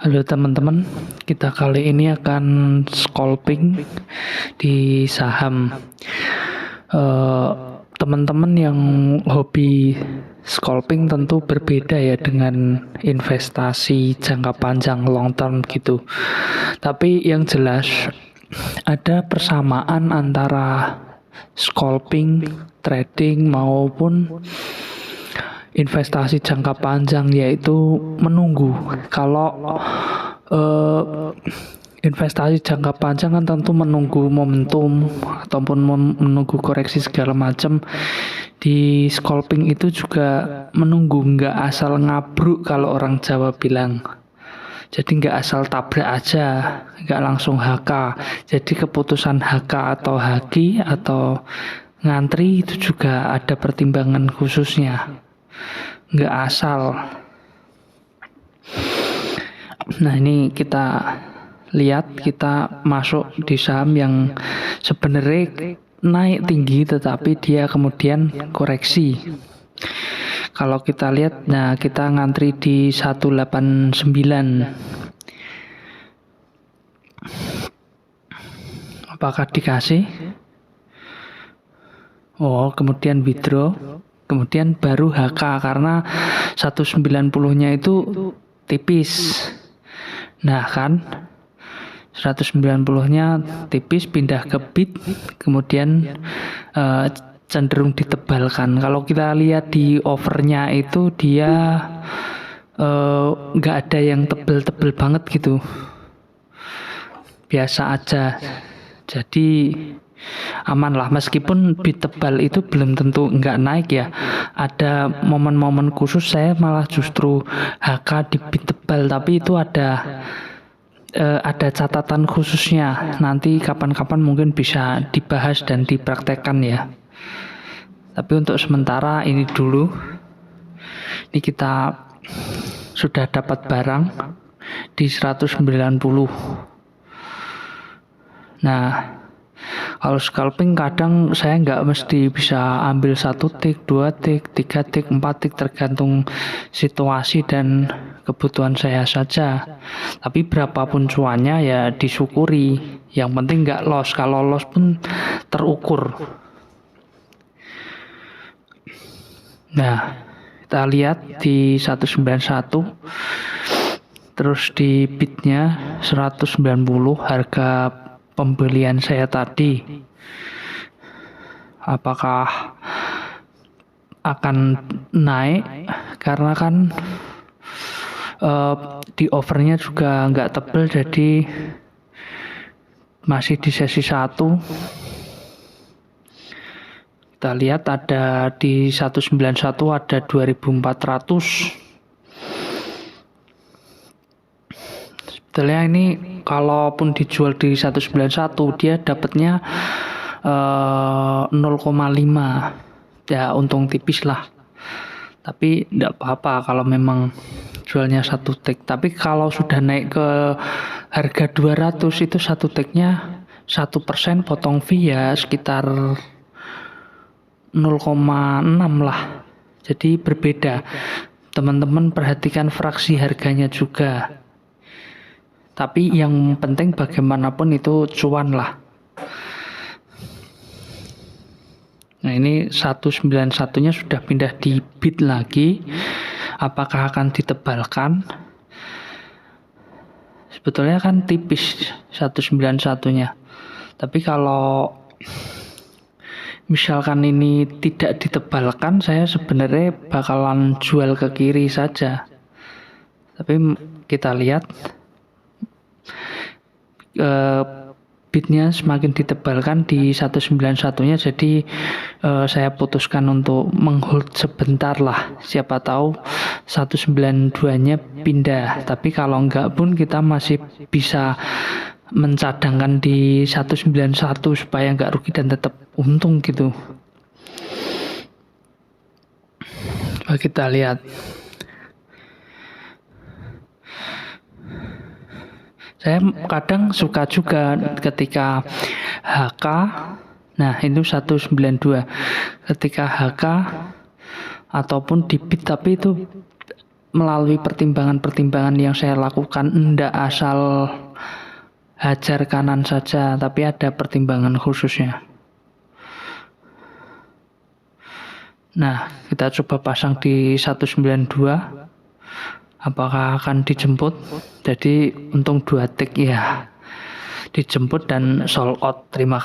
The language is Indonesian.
Halo teman-teman, kita kali ini akan scalping di saham. Eh, Teman-teman yang hobi scalping tentu berbeda ya dengan investasi jangka panjang long term gitu. Tapi yang jelas ada persamaan antara scalping, trading maupun investasi jangka panjang, yaitu menunggu. Kalau investasi jangka panjang kan tentu menunggu momentum ataupun menunggu koreksi segala macam. Di scalping itu juga menunggu, nggak asal ngabruk kalau orang Jawa bilang. Jadi nggak asal tabrak aja, nggak langsung HK. Jadi keputusan HK atau HQ atau ngantri itu juga ada pertimbangan khususnya, nggak asal. Nah, ini kita lihat, kita masuk di saham yang sebenarnya naik tinggi tetapi dia kemudian koreksi. Kalau kita lihat, nah kita ngantri di 189. Apakah dikasih? Oh, kemudian withdraw. Kemudian baru HK karena 190-nya itu tipis. Nah kan 190-nya tipis, pindah ke bid, kemudian cenderung ditebalkan. Kalau kita lihat di overnya itu dia nggak ada yang tebel-tebel banget gitu, biasa aja. Jadi aman lah, meskipun bid tebal itu belum tentu nggak naik ya. Ada momen-momen khusus saya malah justru HK di bid tebal, tapi itu ada catatan khususnya. Nanti kapan-kapan mungkin bisa dibahas dan dipraktekkan ya. Tapi untuk sementara ini dulu. Ini kita sudah dapat barang di 190. Nah, kalau scalping kadang saya nggak mesti bisa ambil 1 tick, 2 tick, 3 tick, 4 tick, tergantung situasi dan kebutuhan saya saja. Tapi berapapun cuannya ya disyukuri. Yang penting nggak loss. Kalau loss pun terukur. Nah, kita lihat di 191. Terus di bidnya 190, harga pembelian saya tadi. Apakah akan naik? Karena kan di overnya juga nggak tebel, jadi masih di sesi 1. Kita lihat ada di 191 ada 2400. Sebetulnya ini kalaupun dijual di 191 dia dapatnya 0,5. Ya untung tipis lah. Tapi tidak apa-apa kalau memang jualnya 1 tick. Tapi kalau sudah naik ke harga 200 itu 1 ticknya 1% potong fee ya sekitar 0,6 lah. Jadi berbeda. Teman-teman perhatikan fraksi harganya juga. Tapi yang penting bagaimanapun itu cuan lah. Nah, ini 191-nya sudah pindah di bid lagi. Apakah akan ditebalkan? Sebetulnya kan tipis 191-nya. Tapi kalau misalkan ini tidak ditebalkan, saya sebenarnya bakalan jual ke kiri saja. Tapi kita lihat bidnya semakin ditebalkan di 191-nya, jadi saya putuskan untuk menghold sebentar lah. Siapa tahu 192-nya pindah. Tapi kalau enggak pun kita masih bisa mencadangkan di 191 supaya nggak rugi dan tetap untung gitu. Coba kita lihat. Saya kadang suka juga ketika HK, nah itu 192, ketika HK ataupun di bid tapi itu melalui pertimbangan-pertimbangan yang saya lakukan, ndak asal hajar kanan saja, tapi ada pertimbangan khususnya. Nah, kita coba pasang di 192. Apakah akan dijemput? Jadi untung 2 tik ya. Dijemput dan sold out. Terima kasih.